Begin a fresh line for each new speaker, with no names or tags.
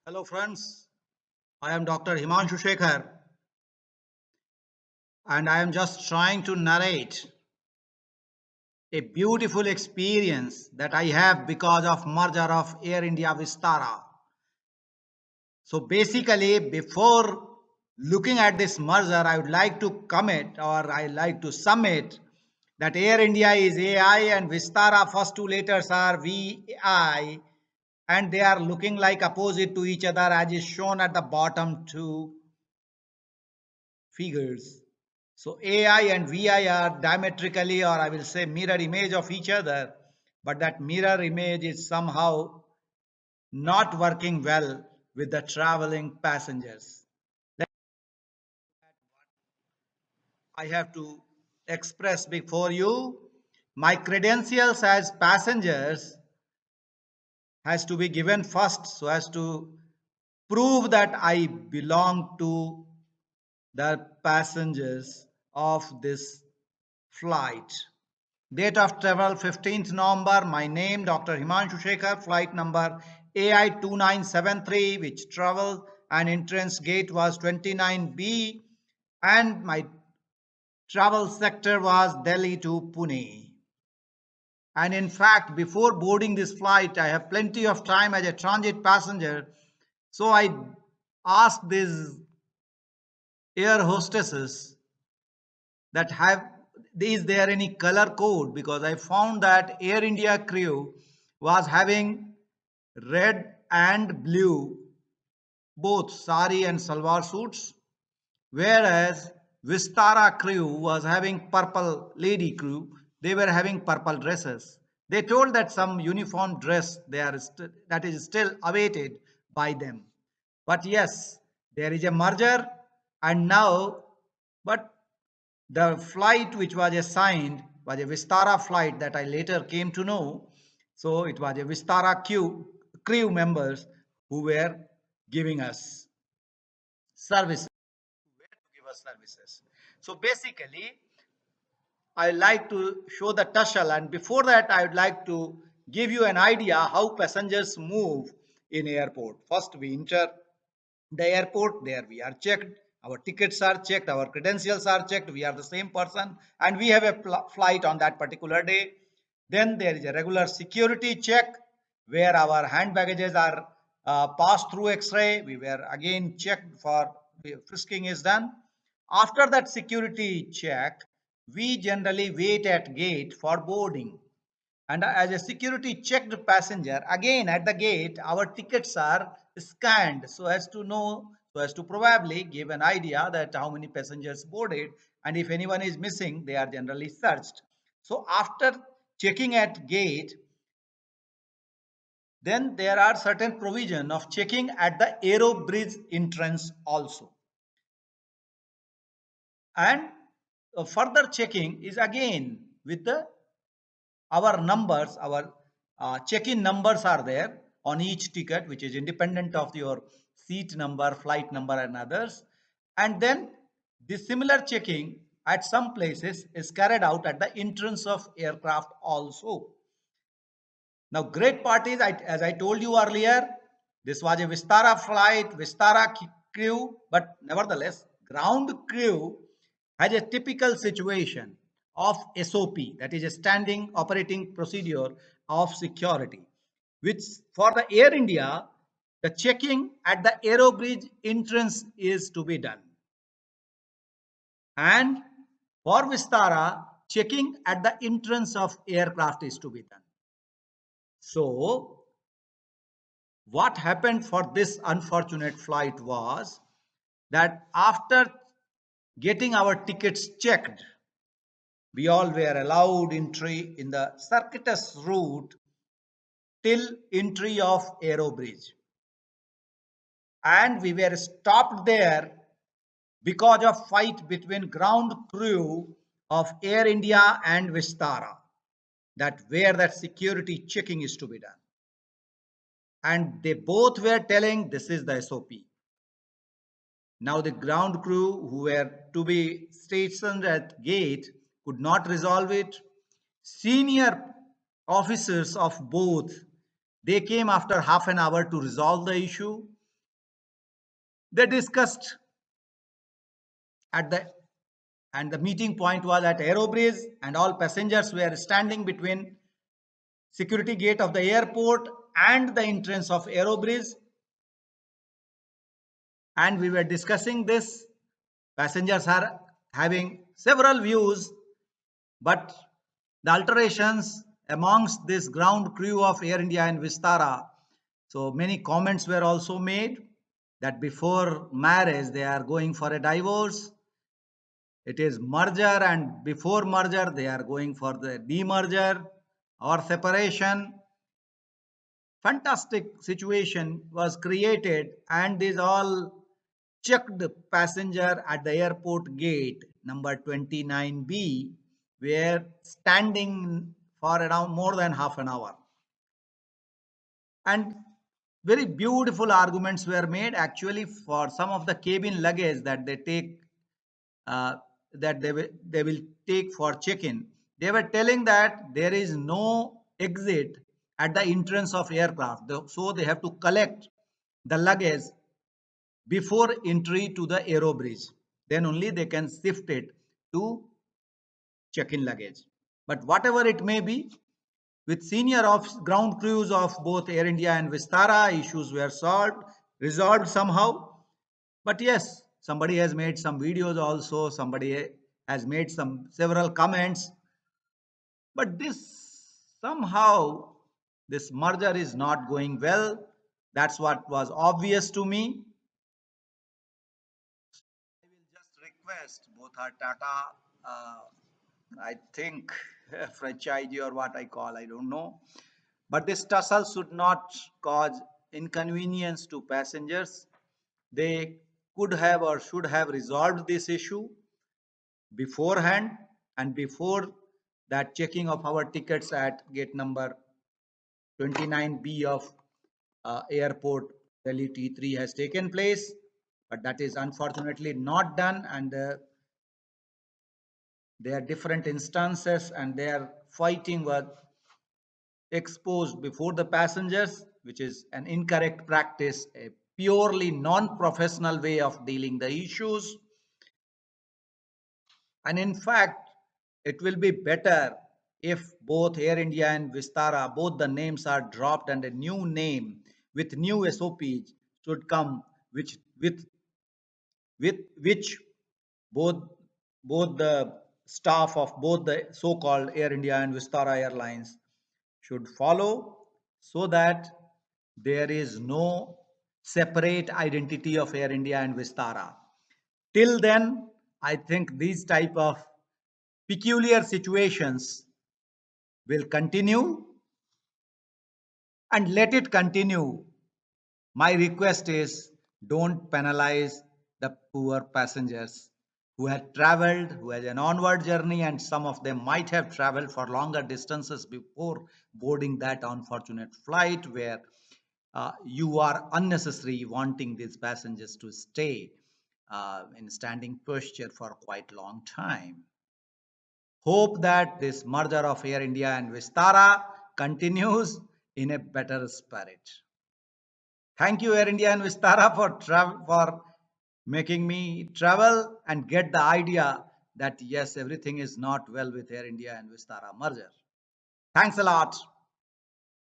Hello friends, I am Dr. Himanshu Shekhar and I am just trying to narrate a beautiful experience that I have because of merger of Air India Vistara. So basically before looking at this merger, I would like to commit or I like to submit that Air India is AI and Vistara first two letters are VI and they are looking like opposite to each other as is shown at the bottom two figures. So AI and VI are diametrically, or I will say mirror image of each other, but that mirror image is somehow not working well with the traveling passengers. I have to express before you my credentials as passengers has to be given first so as to prove that I belong to the passengers of this flight. Date of travel 15th November. My name Dr. Himanshu Shekhar. Flight number AI 2973, which travel and entrance gate was 29B, and my travel sector was Delhi to Pune. And in fact, before boarding this flight, I have plenty of time as a transit passenger. So I asked these air hostesses that have is there any color code, because I found that Air India crew was having red and blue, both sari and salwar suits, whereas Vistara crew was having purple, lady crew, they were having purple dresses. They told that some uniform dress that is still awaited by them. But yes, there is a merger, and now, but the flight which was assigned was a Vistara flight that I later came to know. So it was a Vistara crew members who were giving us services. Give us services. So basically, I like to show the tussle, and before that, I would like to give you an idea how passengers move in airport. First, we enter the airport. There we are checked. Our tickets are checked. Our credentials are checked. We are the same person, and we have a flight on that particular day. Then there is a regular security check where our hand baggages are passed through X-ray. We were again checked for frisking is done. After that security check, we generally wait at gate for boarding. And as a security checked passenger, again at the gate, our tickets are scanned so as to know, so as to probably give an idea that how many passengers boarded. And if anyone is missing, they are generally searched. So after checking at gate, then there are certain provision of checking at the Aero-bridge entrance also. And further checking is again with the our numbers, our check-in numbers are there on each ticket, which is independent of your seat number, flight number, and others. And then the similar checking at some places is carried out at the entrance of aircraft also. Now, great part is, as I told you earlier, this was a Vistara flight, Vistara crew, but nevertheless, ground crew has a typical situation of SOP, that is a standing operating procedure of security, which for the Air India, the checking at the Aero-bridge entrance is to be done. And for Vistara, checking at the entrance of aircraft is to be done. So, what happened for this unfortunate flight was that after getting our tickets checked, we all were allowed entry in the circuitous route till entry of Aero-bridge. And we were stopped there because of fight between ground crew of Air India and Vistara, that where that security checking is to be done. And they both were telling this is the SOP. Now the ground crew who were to be stationed at gate could not resolve it. Senior officers of both, they came after half an hour to resolve the issue. They discussed at the and the meeting point was at Aero-bridge, and all passengers were standing between security gate of the airport and the entrance of Aero-bridge, and we were discussing this. Passengers are having several views, but the alterations amongst this ground crew of Air India and Vistara. So many comments were also made that before marriage they are going for a divorce. It is merger, and before merger they are going for the demerger or separation. Fantastic situation was created, and these all checked passenger at the airport gate number 29B were standing for around more than half an hour, and very beautiful arguments were made actually for some of the cabin luggage that they take, uh, that they will take for check-in. They were telling that there is no exit at the entrance of aircraft, so they have to collect the luggage before entry to the aero bridge. Then only they can shift it to check-in luggage. But whatever it may be, with senior of ground crews of both Air India and Vistara, issues were resolved somehow. But yes, somebody has made some videos also, somebody has made some several comments. But this somehow, this merger is not going well. That's what was obvious to me. I will just request both our Tata, I think franchise or what I call, I don't know. But this tussle should not cause inconvenience to passengers. They could have or should have resolved this issue beforehand, and before that checking of our tickets at gate number 29B of airport Delhi T3 has taken place. But that is unfortunately not done, and there are different instances, and their fighting was exposed before the passengers, which is an incorrect practice, a purely non-professional way of dealing the issues. And in fact, it will be better if both Air India and Vistara, both the names are dropped and a new name with new SOPs should come, with which both both the staff of both the so-called Air India and Vistara airlines should follow, so that there is no separate identity of Air India and Vistara. Till then, I think these type of peculiar situations will continue, and let it continue. My request is, don't penalize the poor passengers who had traveled, who had an onward journey, and some of them might have traveled for longer distances before boarding that unfortunate flight where you are unnecessarily wanting these passengers to stay in standing posture for quite long time. Hope that this merger of Air India and Vistara continues in a better spirit. Thank you, Air India and Vistara, for making me travel and get the idea that yes, everything is not well with Air India and Vistara merger. Thanks a lot.